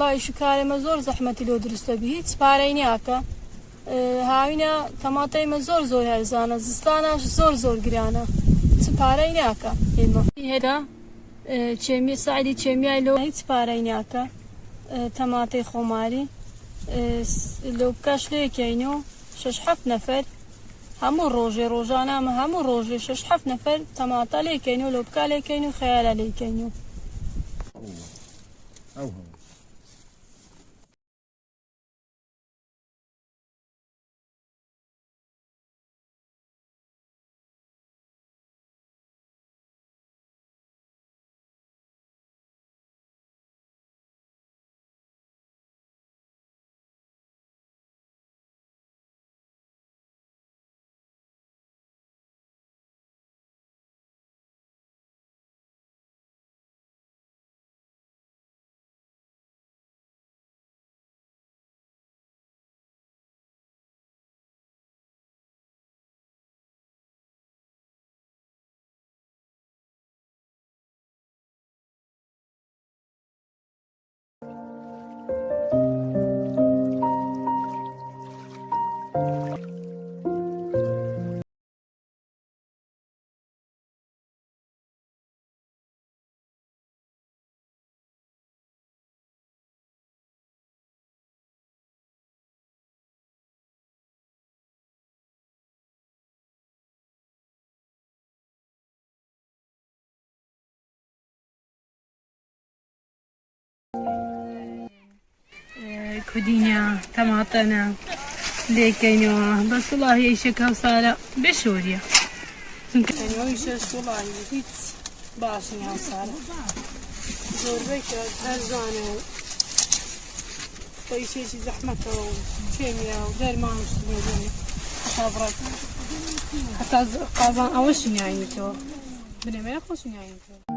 والله شو كارمة زور زحمة لو درست به سباريني هكا هاوينا طماطم زور هرزانة زستانا زور قريانا سباريني هكا إما هذا چێمی سعیدی چێمیای لۆ هیچ پارەی ناکە تەماتەی خۆماری لۆ بکەش لێکەین و 6-7 نەفەر هەموو ڕۆژێ ڕۆژانامە هەموو ڕۆژێ 6-7 نەفەر تەماتە لێکەین و لۆ بکا لێکەین و خەیارە لێکەین و كودينيا طماطنا ليكينوا بس والله هي شكا وصارة بشوريا يعني ويشش والله هيك باشني هالصارة زور بيك هرزانة طيب شيء زحمته وكيمياء وغير ما مش شابرات حتى قابان أوش يعني تو بني ما يخش يعني تو